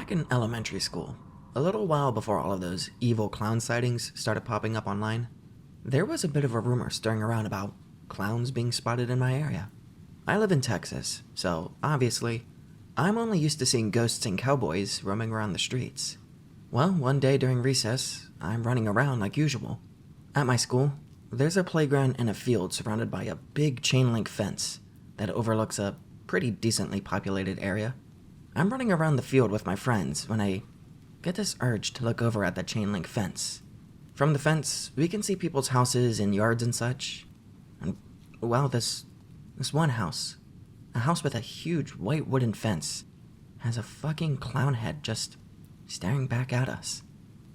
Back in elementary school, a little while before all of those evil clown sightings started popping up online, there was a bit of a rumor stirring around about clowns being spotted in my area. I live in Texas, so obviously, I'm only used to seeing ghosts and cowboys roaming around the streets. Well, one day during recess, I'm running around like usual. At my school, there's a playground and a field surrounded by a big chain link fence that overlooks a pretty decently populated area. I'm running around the field with my friends when I get this urge to look over at the chain link fence. From the fence, we can see people's houses and yards and such. And, well, this one house, a house with a huge white wooden fence, has a fucking clown head just staring back at us.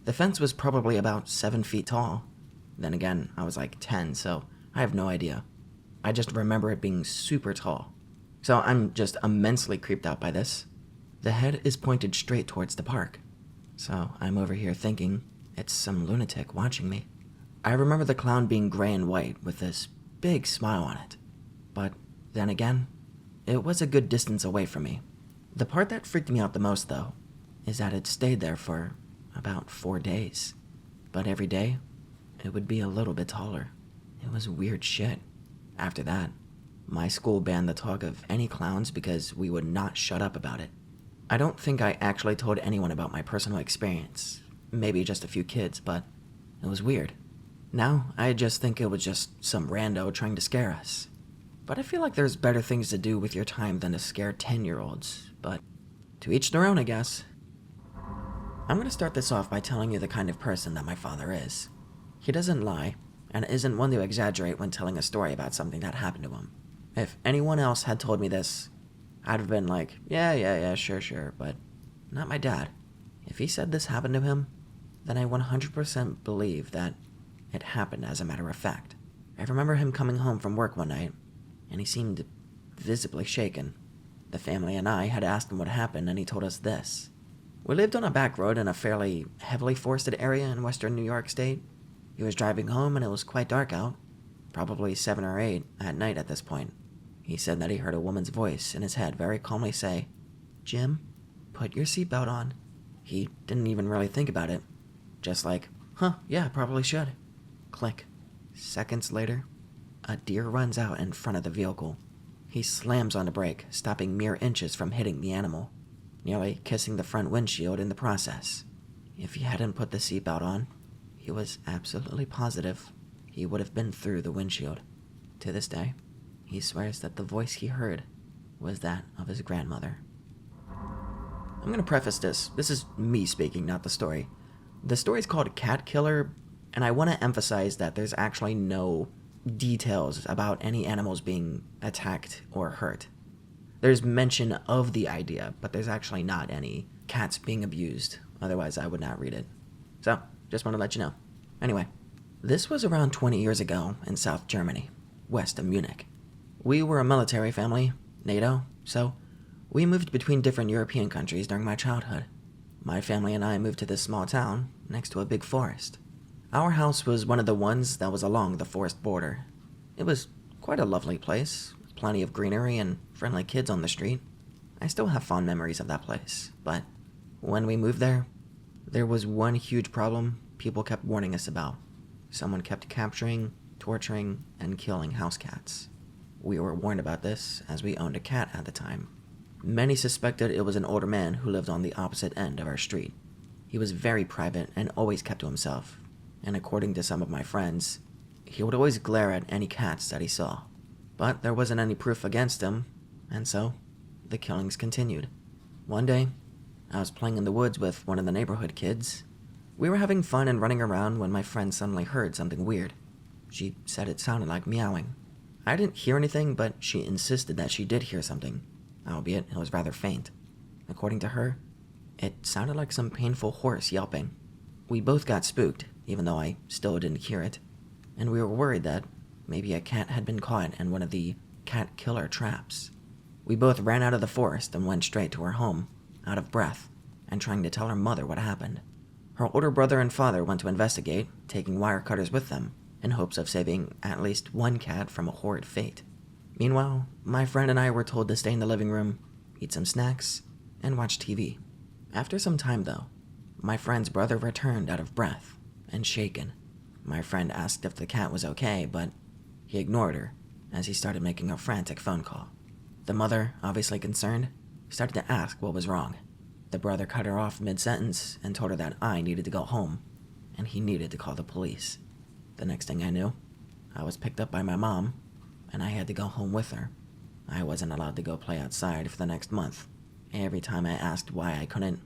The fence was probably about 7 feet tall. Then again, I was like 10, so I have no idea. I just remember it being super tall. So I'm just immensely creeped out by this. The head is pointed straight towards the park. So I'm over here thinking it's some lunatic watching me. I remember the clown being gray and white with this big smile on it. But then again, it was a good distance away from me. The part that freaked me out the most, though, is that it stayed there for about 4 days. But every day, it would be a little bit taller. It was weird shit. After that, my school banned the talk of any clowns because we would not shut up about it. I don't think I actually told anyone about my personal experience. Maybe just a few kids, but it was weird. Now, I just think it was just some rando trying to scare us. But I feel like there's better things to do with your time than to scare 10-year-olds, but to each their own, I guess. I'm going to start this off by telling you the kind of person that my father is. He doesn't lie, and isn't one to exaggerate when telling a story about something that happened to him. If anyone else had told me this, I'd have been like, yeah, sure, but not my dad. If he said this happened to him, then I 100% believe that it happened as a matter of fact. I remember him coming home from work one night, and he seemed visibly shaken. The family and I had asked him what happened, and he told us this. We lived on a back road in a fairly heavily forested area in western New York State. He was driving home, and it was quite dark out, probably 7 or 8 at night at this point. He said that he heard a woman's voice in his head very calmly say, "Jim, put your seatbelt on." He didn't even really think about it. Just like, yeah, probably should. Click. Seconds later, a deer runs out in front of the vehicle. He slams on the brake, stopping mere inches from hitting the animal, nearly kissing the front windshield in the process. If he hadn't put the seatbelt on, he was absolutely positive he would have been through the windshield. To this day, he swears that the voice he heard was that of his grandmother. I'm going to preface this. This is me speaking, not the story. The story's called Cat Killer, and I want to emphasize that there's actually no details about any animals being attacked or hurt. There's mention of the idea, but there's actually not any cats being abused. Otherwise, I would not read it. So, just want to let you know. Anyway, this was around 20 years ago in South Germany, west of Munich. We were a military family, NATO, so we moved between different European countries during my childhood. My family and I moved to this small town next to a big forest. Our house was one of the ones that was along the forest border. It was quite a lovely place, with plenty of greenery and friendly kids on the street. I still have fond memories of that place, but when we moved there was one huge problem people kept warning us about. Someone kept capturing, torturing, and killing house cats. We were warned about this as we owned a cat at the time. Many suspected it was an older man who lived on the opposite end of our street. He was very private and always kept to himself, and according to some of my friends, he would always glare at any cats that he saw. But there wasn't any proof against him, and so the killings continued. One day, I was playing in the woods with one of the neighborhood kids. We were having fun and running around when my friend suddenly heard something weird. She said it sounded like meowing. I didn't hear anything, but she insisted that she did hear something, albeit it was rather faint. According to her, it sounded like some painful horse yelping. We both got spooked, even though I still didn't hear it, and we were worried that maybe a cat had been caught in one of the cat killer traps. We both ran out of the forest and went straight to her home, out of breath, and trying to tell her mother what happened. Her older brother and father went to investigate, taking wire cutters with them, in hopes of saving at least one cat from a horrid fate. Meanwhile, my friend and I were told to stay in the living room, eat some snacks, and watch TV. After some time, though, my friend's brother returned out of breath and shaken. My friend asked if the cat was okay, but he ignored her as he started making a frantic phone call. The mother, obviously concerned, started to ask what was wrong. The brother cut her off mid-sentence and told her that I needed to go home, and he needed to call the police. The next thing I knew, I was picked up by my mom, and I had to go home with her. I wasn't allowed to go play outside for the next month. Every time I asked why I couldn't,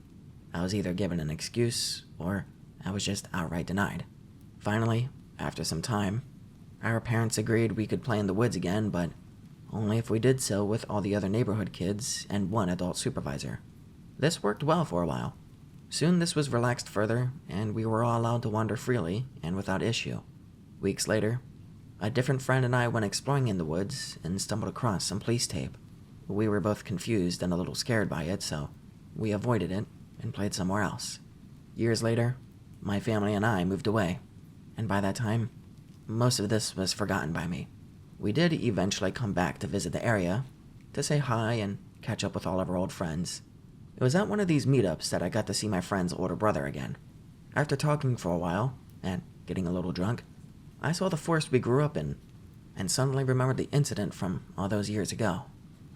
I was either given an excuse, or I was just outright denied. Finally, after some time, our parents agreed we could play in the woods again, but only if we did so with all the other neighborhood kids and one adult supervisor. This worked well for a while. Soon this was relaxed further, and we were all allowed to wander freely and without issue. Weeks later, a different friend and I went exploring in the woods and stumbled across some police tape. We were both confused and a little scared by it, so we avoided it and played somewhere else. Years later, my family and I moved away, and by that time, most of this was forgotten by me. We did eventually come back to visit the area, to say hi and catch up with all of our old friends. It was at one of these meetups that I got to see my friend's older brother again. After talking for a while, and getting a little drunk, I saw the forest we grew up in, and suddenly remembered the incident from all those years ago.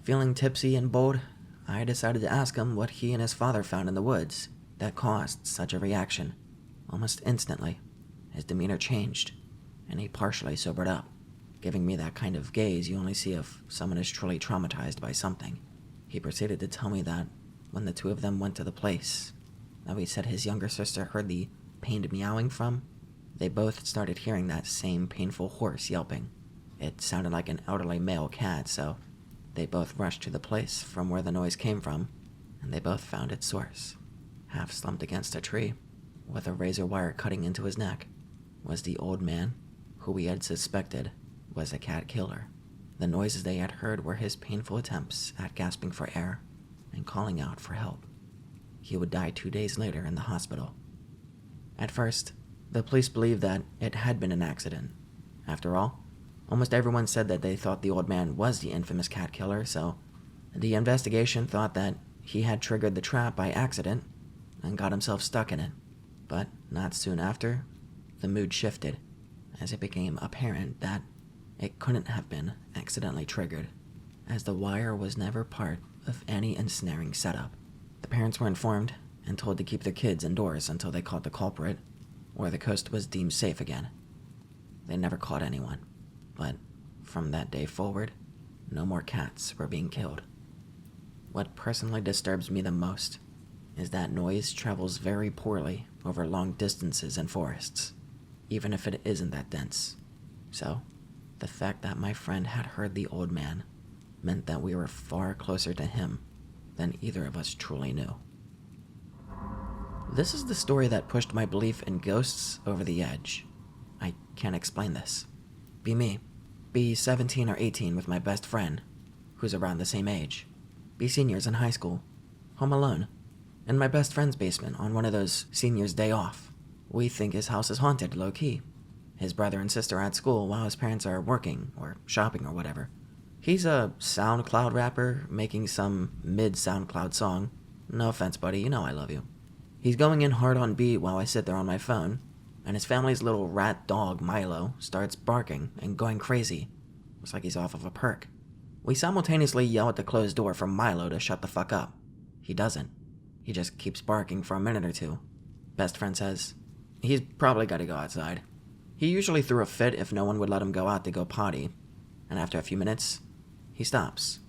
Feeling tipsy and bold, I decided to ask him what he and his father found in the woods that caused such a reaction. Almost instantly, his demeanor changed, and he partially sobered up, giving me that kind of gaze you only see if someone is truly traumatized by something. He proceeded to tell me that when the two of them went to the place that he said his younger sister heard the pained meowing from, they both started hearing that same painful hoarse yelping. It sounded like an elderly male cat, so they both rushed to the place from where the noise came from, and they both found its source. Half slumped against a tree, with a razor wire cutting into his neck, was the old man who we had suspected was a cat killer. The noises they had heard were his painful attempts at gasping for air and calling out for help. He would die 2 days later in the hospital. At first, the police believed that it had been an accident. After all, almost everyone said that they thought the old man was the infamous cat killer, so the investigation thought that he had triggered the trap by accident and got himself stuck in it. But not soon after, the mood shifted, as it became apparent that it couldn't have been accidentally triggered, as the wire was never part of any ensnaring setup. The parents were informed and told to keep their kids indoors until they caught the culprit, or the coast was deemed safe again. They never caught anyone, but from that day forward, no more cats were being killed. What personally disturbs me the most is that noise travels very poorly over long distances in forests, even if it isn't that dense. So, the fact that my friend had heard the old man meant that we were far closer to him than either of us truly knew. This is the story that pushed my belief in ghosts over the edge. I can't explain this. Be me. Be 17 or 18 with my best friend, who's around the same age. Be seniors in high school, home alone, in my best friend's basement on one of those seniors' day off. We think his house is haunted, low-key. His brother and sister are at school while his parents are working or shopping or whatever. He's a SoundCloud rapper making some mid-SoundCloud song. No offense, buddy, you know I love you. He's going in hard on beat while I sit there on my phone, and his family's little rat dog, Milo, starts barking and going crazy. Looks like he's off of a perk. We simultaneously yell at the closed door for Milo to shut the fuck up. He doesn't. He just keeps barking for a minute or two. Best friend says, he's probably gotta go outside. He usually threw a fit if no one would let him go out to go potty, and after a few minutes, he stops.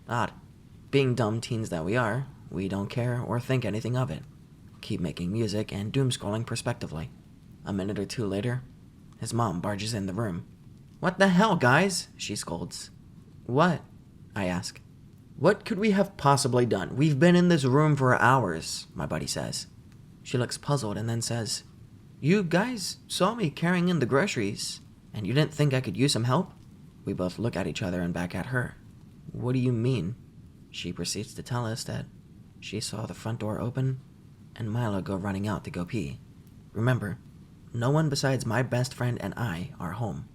Odd. Being dumb teens that we are, we don't care or think anything of it. Keep making music and doom-scrolling prospectively. A minute or two later, his mom barges in the room. "What the hell, guys?" she scolds. "What?" I ask. "What could we have possibly done? We've been in this room for hours," my buddy says. She looks puzzled and then says, "You guys saw me carrying in the groceries, and you didn't think I could use some help?" We both look at each other and back at her. "What do you mean?" She proceeds to tell us that she saw the front door open and Milo go running out to go pee. Remember, no one besides my best friend and I are home.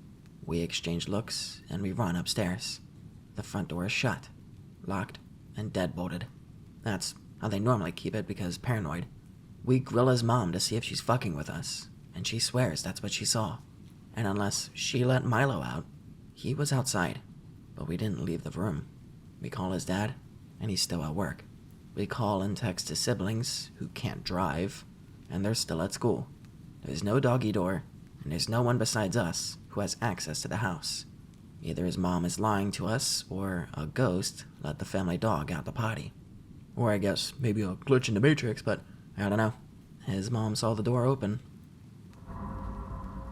We exchange looks and we run upstairs. The front door is shut, locked, and deadbolted. That's how they normally keep it because paranoid. We grill his mom to see if she's fucking with us, and she swears that's what she saw. And unless she let Milo out, he was outside, but we didn't leave the room. We call his dad, and he's still at work. We call and text his siblings, who can't drive, and they're still at school. There's no doggy door, and there's no one besides us who has access to the house. Either his mom is lying to us, or a ghost let the family dog out the potty. Or I guess maybe a glitch in the Matrix, but I don't know. His mom saw the door open.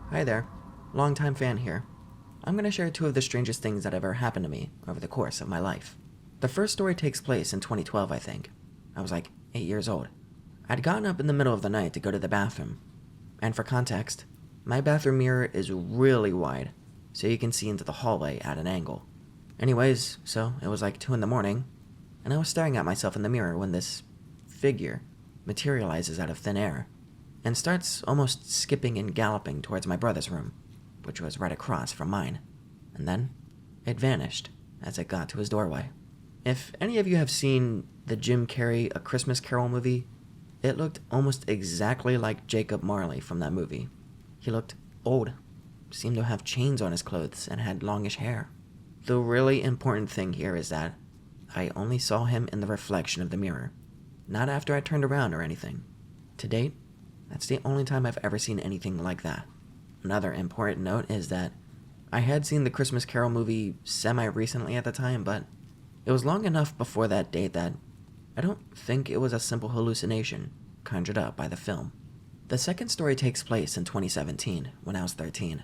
Hi there. Longtime fan here. I'm going to share 2 of the strangest things that ever happened to me over the course of my life. The first story takes place in 2012, I think. I was like 8 years old. I'd gotten up in the middle of the night to go to the bathroom. And for context, my bathroom mirror is really wide, so you can see into the hallway at an angle. Anyways, so it was like 2 in the morning, and I was staring at myself in the mirror when this figure materializes out of thin air and starts almost skipping and galloping towards my brother's room, which was right across from mine. And then it vanished as it got to his doorway. If any of you have seen the Jim Carrey A Christmas Carol movie, it looked almost exactly like Jacob Marley from that movie. He looked old, seemed to have chains on his clothes, and had longish hair. The really important thing here is that I only saw him in the reflection of the mirror, not after I turned around or anything. To date, that's the only time I've ever seen anything like that. Another important note is that I had seen the Christmas Carol movie semi-recently at the time, but it was long enough before that date that I don't think it was a simple hallucination conjured up by the film. The second story takes place in 2017, when I was 13.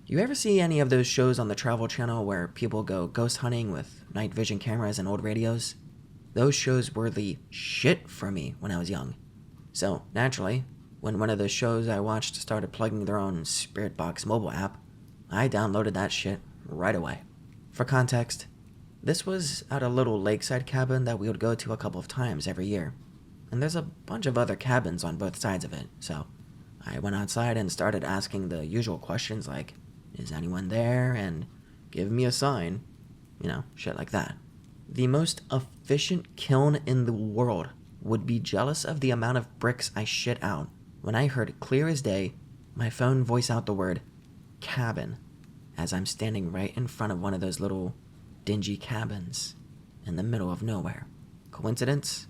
You ever see any of those shows on the Travel Channel where people go ghost hunting with night vision cameras and old radios? Those shows were the shit for me when I was young. So, naturally, when one of those shows I watched started plugging their own Spirit Box mobile app, I downloaded that shit right away. For context, this was at a little lakeside cabin that we would go to a couple of times every year. And there's a bunch of other cabins on both sides of it, so I went outside and started asking the usual questions like, is anyone there? And give me a sign. You know, shit like that. The most efficient kiln in the world would be jealous of the amount of bricks I shit out when I heard clear as day my phone voice out the word cabin as I'm standing right in front of one of those little dingy cabins in the middle of nowhere. Coincidence?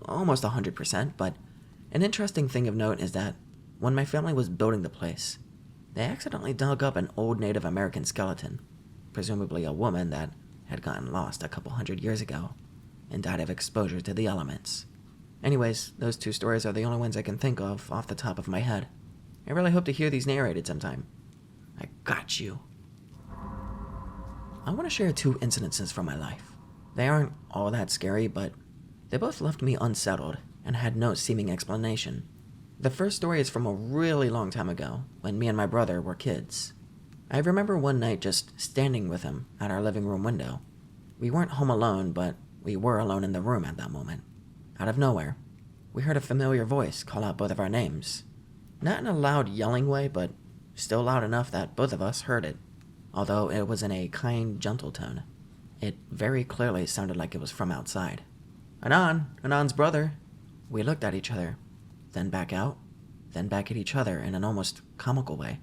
Almost 100%, but an interesting thing of note is that when my family was building the place, they accidentally dug up an old Native American skeleton, presumably a woman that had gotten lost a couple hundred years ago and died of exposure to the elements. Anyways, those 2 stories are the only ones I can think of off the top of my head. I really hope to hear these narrated sometime. I got you. I want to share 2 incidences from my life. They aren't all that scary, but they both left me unsettled and had no seeming explanation. The first story is from a really long time ago, when me and my brother were kids. I remember one night just standing with him at our living room window. We weren't home alone, but we were alone in the room at that moment. Out of nowhere, we heard a familiar voice call out both of our names. Not in a loud yelling way, but still loud enough that both of us heard it, although it was in a kind, gentle tone. It very clearly sounded like it was from outside. Anon's brother. We looked at each other, then back out, then back at each other in an almost comical way.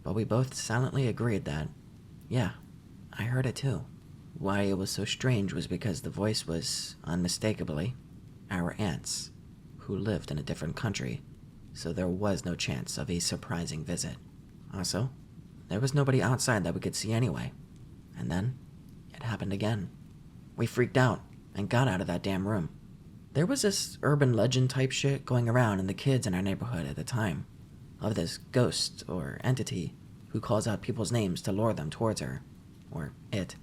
But we both silently agreed that, yeah, I heard it too. Why it was so strange was because the voice was, unmistakably, our aunt's, who lived in a different country, so there was no chance of a surprising visit. Also, there was nobody outside that we could see anyway. And then, it happened again. We freaked out and got out of that damn room. There was this urban legend type shit going around in the kids in our neighborhood at the time, of this ghost or entity who calls out people's names to lure them towards her, or it.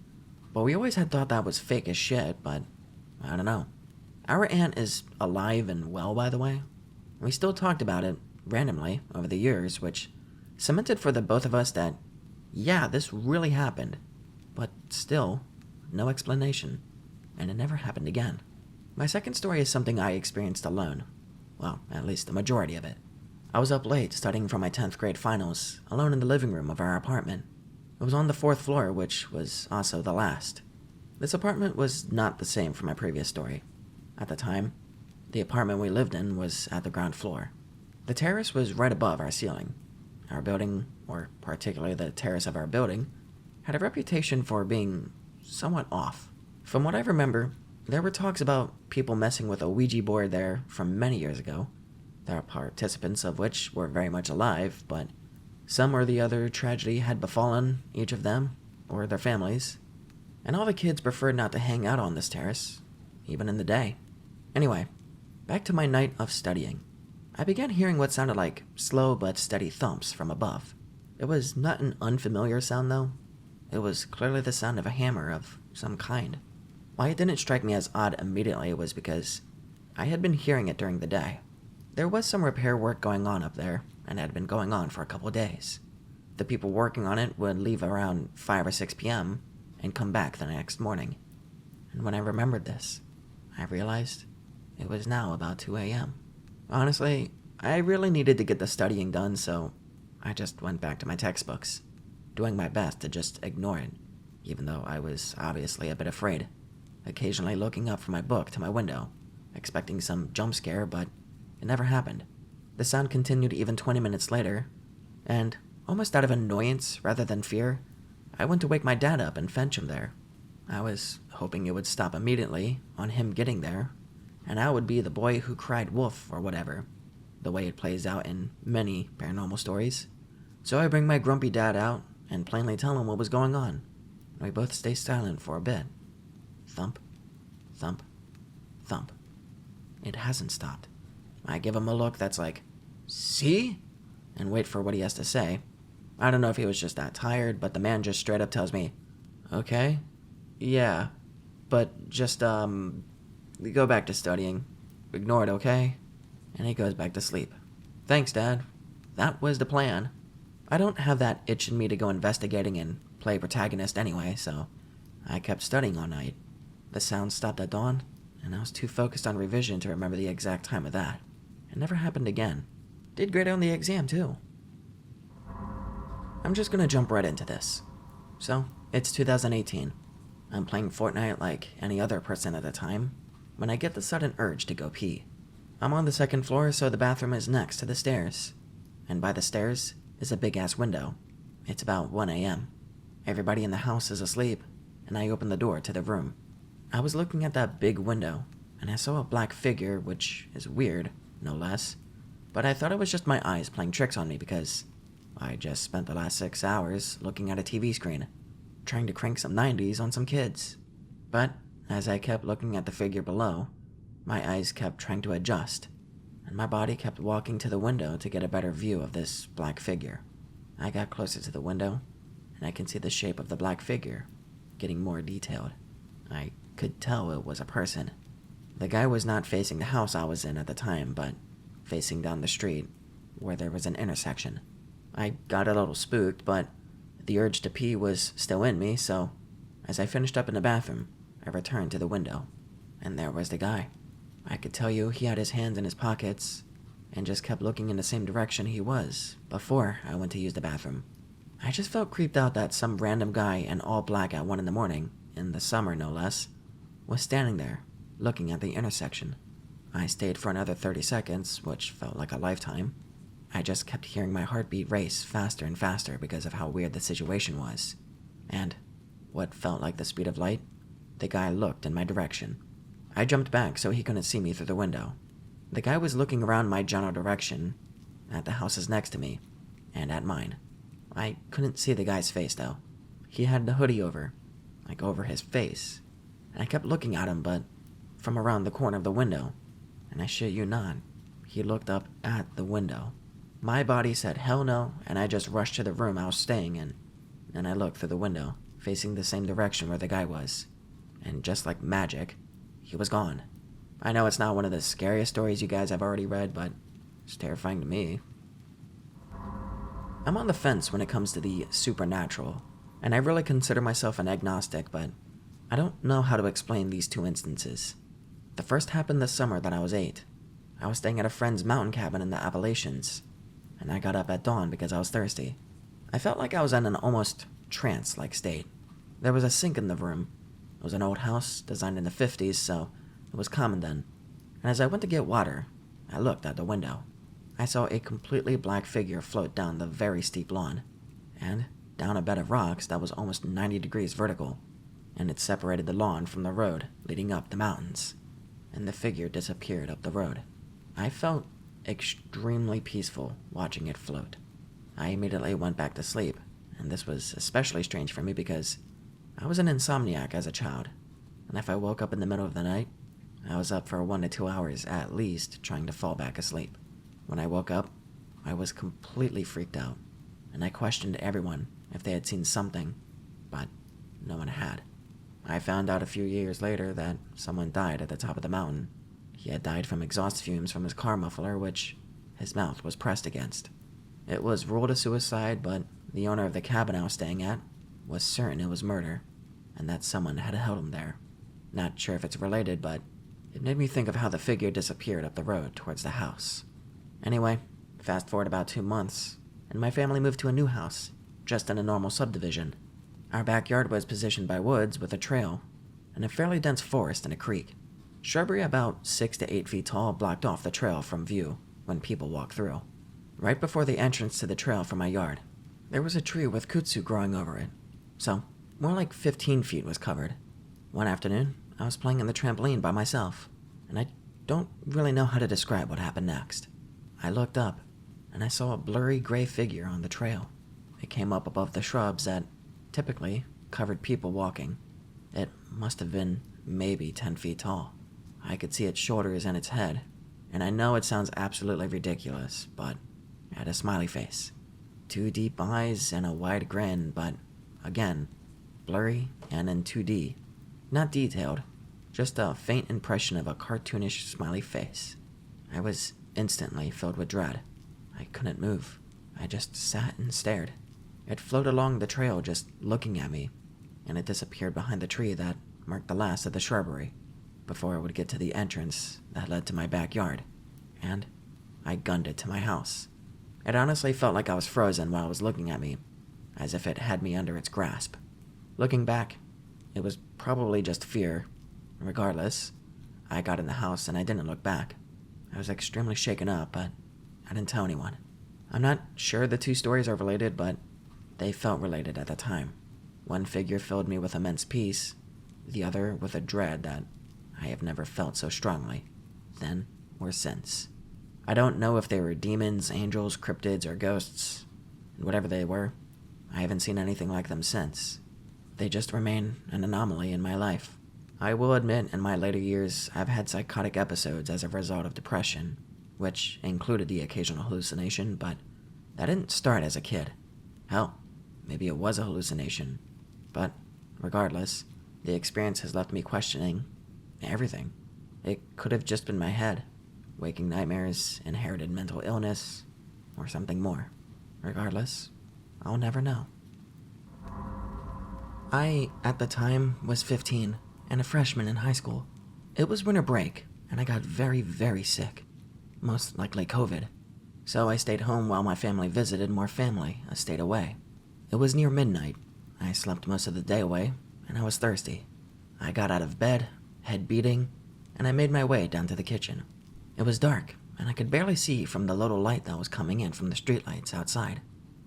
But we always had thought that was fake as shit, but I don't know. Our aunt is alive and well, by the way. We still talked about it randomly over the years, which cemented for the both of us that, yeah, this really happened, but still, no explanation, and it never happened again. My second story is something I experienced alone. Well, at least the majority of it. I was up late studying for my 10th grade finals, alone in the living room of our apartment. It was on the 4th floor, which was also the last. This apartment was not the same from my previous story. At the time, The apartment we lived in was at the ground floor. The terrace was right above our ceiling. Our building, or particularly the terrace of our building, had a reputation for being somewhat off. From what I remember, there were talks about people messing with a Ouija board there from many years ago. There are participants of which were very much alive, but some or the other tragedy had befallen each of them, or their families, and all the kids preferred not to hang out on this terrace, even in the day. Anyway, back to my night of studying. I began hearing what sounded like slow but steady thumps from above. It was not an unfamiliar sound, though. It was clearly the sound of a hammer of some kind. Why it didn't strike me as odd immediately was because I had been hearing it during the day. There was some repair work going on up there, and it had been going on for a couple of days. The people working on it would leave around 5 or 6 p.m. and come back the next morning. And when I remembered this, I realized it was now about 2 a.m. Honestly, I really needed to get the studying done, so I just went back to my textbooks, doing my best to just ignore it, even though I was obviously a bit afraid, occasionally looking up from my book to my window, expecting some jump scare, but it never happened. The sound continued even 20 minutes later, and, almost out of annoyance rather than fear, I went to wake my dad up and fetch him there. I was hoping it would stop immediately on him getting there, and I would be the boy who cried wolf or whatever, the way it plays out in many paranormal stories. So I bring my grumpy dad out and plainly tell him what was going on. We both stay silent for a bit. Thump, thump, thump. It hasn't stopped. I give him a look that's like, "See?" and wait for what he has to say. I don't know if he was just that tired, but the man just straight up tells me, "Okay, yeah, but just, go back to studying. Ignore it, okay?" And he goes back to sleep. Thanks, Dad. That was the plan. I don't have that itch in me to go investigating and play protagonist anyway, so I kept studying all night. The sound stopped at dawn, and I was too focused on revision to remember the exact time of that. It never happened again. Did great on the exam, too. I'm just gonna jump right into this. So, it's 2018. I'm playing Fortnite like any other person at the time, when I get the sudden urge to go pee. I'm on the second floor, so the bathroom is next to the stairs. And by the stairs is a big-ass window. It's about 1 a.m. Everybody in the house is asleep, and I open the door to the room. I was looking at that big window, and I saw a black figure, which is weird, no less. But I thought it was just my eyes playing tricks on me because I just spent the last 6 hours looking at a TV screen, trying to crank some 90s on some kids. But as I kept looking at the figure below, my eyes kept trying to adjust, and my body kept walking to the window to get a better view of this black figure. I got closer to the window, and I can see the shape of the black figure getting more detailed. I could tell it was a person. The guy was not facing the house I was in at the time, but facing down the street, where there was an intersection. I got a little spooked, but the urge to pee was still in me, so as I finished up in the bathroom, I returned to the window, and there was the guy. I could tell you he had his hands in his pockets, and just kept looking in the same direction he was before I went to use the bathroom. I just felt creeped out that some random guy in all black at 1 a.m, in the summer no less, was standing there, looking at the intersection. I stayed for another 30 seconds, which felt like a lifetime. I just kept hearing my heartbeat race faster and faster because of how weird the situation was. And, what felt like the speed of light, the guy looked in my direction. I jumped back so he couldn't see me through the window. The guy was looking around my general direction, at the houses next to me, and at mine. I couldn't see the guy's face, though. He had the hoodie over, like over his face, and I kept looking at him, but from around the corner of the window, and I shit you not, he looked up at the window. My body said hell no, and I just rushed to the room I was staying in, and I looked through the window, facing the same direction where the guy was, and just like magic, he was gone. I know it's not one of the scariest stories you guys have already read, but it's terrifying to me. I'm on the fence when it comes to the supernatural, and I really consider myself an agnostic, but I don't know how to explain these two instances. The first happened this summer that I was 8. I was staying at a friend's mountain cabin in the Appalachians, and I got up at dawn because I was thirsty. I felt like I was in an almost trance-like state. There was a sink in the room. It was an old house, designed in the 50s, so it was common then. and as I went to get water, I looked out the window. I saw a completely black figure float down the very steep lawn, and down a bed of rocks that was almost 90 degrees vertical, and it separated the lawn from the road leading up the mountains, and the figure disappeared up the road. I felt extremely peaceful watching it float. I immediately went back to sleep, and this was especially strange for me because I was an insomniac as a child, and if I woke up in the middle of the night, I was up for 1 to 2 hours at least trying to fall back asleep. When I woke up, I was completely freaked out, and I questioned everyone if they had seen something, but no one had. I found out a few years later that someone died at the top of the mountain. He had died from exhaust fumes from his car muffler, which his mouth was pressed against. It was ruled a suicide, but the owner of the cabin I was staying at was certain it was murder, and that someone had held him there. Not sure if it's related, but it made me think of how the figure disappeared up the road towards the house. Anyway, fast forward about 2 months, and my family moved to a new house, just in a normal subdivision. Our backyard was positioned by woods with a trail, and a fairly dense forest and a creek. Shrubbery about 6 to 8 feet tall blocked off the trail from view when people walked through. Right before the entrance to the trail from my yard, there was a tree with kudzu growing over it, so more like 15 feet was covered. One afternoon, I was playing on the trampoline by myself, and I don't really know how to describe what happened next. I looked up, and I saw a blurry gray figure on the trail. It came up above the shrubs that typically covered people walking. It must have been maybe 10 feet tall. I could see its shoulders and its head, and I know it sounds absolutely ridiculous, but it had a smiley face. 2 deep eyes and a wide grin, but again, blurry and in 2D. Not detailed, just a faint impression of a cartoonish smiley face. I was instantly filled with dread. I couldn't move. I just sat and stared. It floated along the trail just looking at me, and it disappeared behind the tree that marked the last of the shrubbery, before it would get to the entrance that led to my backyard, and I gunned it to my house. It honestly felt like I was frozen while it was looking at me, as if it had me under its grasp. Looking back, it was probably just fear. Regardless, I got in the house and I didn't look back. I was extremely shaken up, but I didn't tell anyone. I'm not sure the 2 stories are related, but they felt related at the time. One figure filled me with immense peace, the other with a dread that I have never felt so strongly, then or since. I don't know if they were demons, angels, cryptids, or ghosts. Whatever they were, I haven't seen anything like them since. They just remain an anomaly in my life. I will admit, in my later years, I've had psychotic episodes as a result of depression, which included the occasional hallucination, but that didn't start as a kid. Hell, maybe it was a hallucination. But regardless, the experience has left me questioning everything. It could have just been my head, waking nightmares, inherited mental illness, or something more. Regardless, I'll never know. I, at the time, was 15 and a freshman in high school. It was winter break, and I got very, very sick. Most likely COVID. So I stayed home while my family visited more family a state away. It was near midnight. I slept most of the day away, and I was thirsty. I got out of bed, head beating, and I made my way down to the kitchen. It was dark, and I could barely see from the little light that was coming in from the streetlights outside.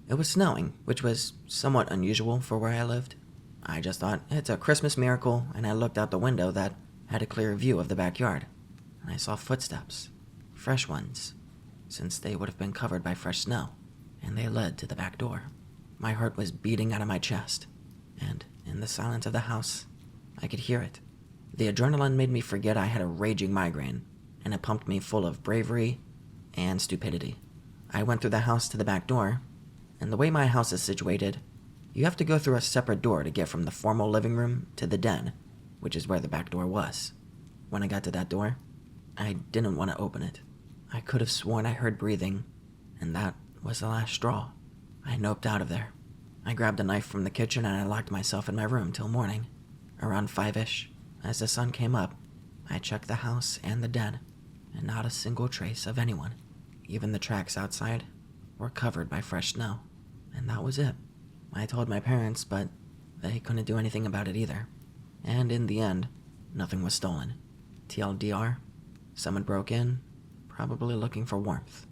It was snowing, which was somewhat unusual for where I lived. I just thought, it's a Christmas miracle, and I looked out the window that had a clear view of the backyard, and I saw footsteps, fresh ones, since they would have been covered by fresh snow, and they led to the back door. My heart was beating out of my chest, and in the silence of the house, I could hear it. The adrenaline made me forget I had a raging migraine, and it pumped me full of bravery and stupidity. I went through the house to the back door, and the way my house is situated, you have to go through a separate door to get from the formal living room to the den, which is where the back door was. When I got to that door, I didn't want to open it. I could have sworn I heard breathing, and that was the last straw. I noped out of there. I grabbed a knife from the kitchen and I locked myself in my room till morning. Around 5-ish, as the sun came up, I checked the house and the den, and not a single trace of anyone. Even the tracks outside were covered by fresh snow, and that was it. I told my parents, but they couldn't do anything about it either. And in the end, nothing was stolen. TLDR, Someone broke in, probably looking for warmth.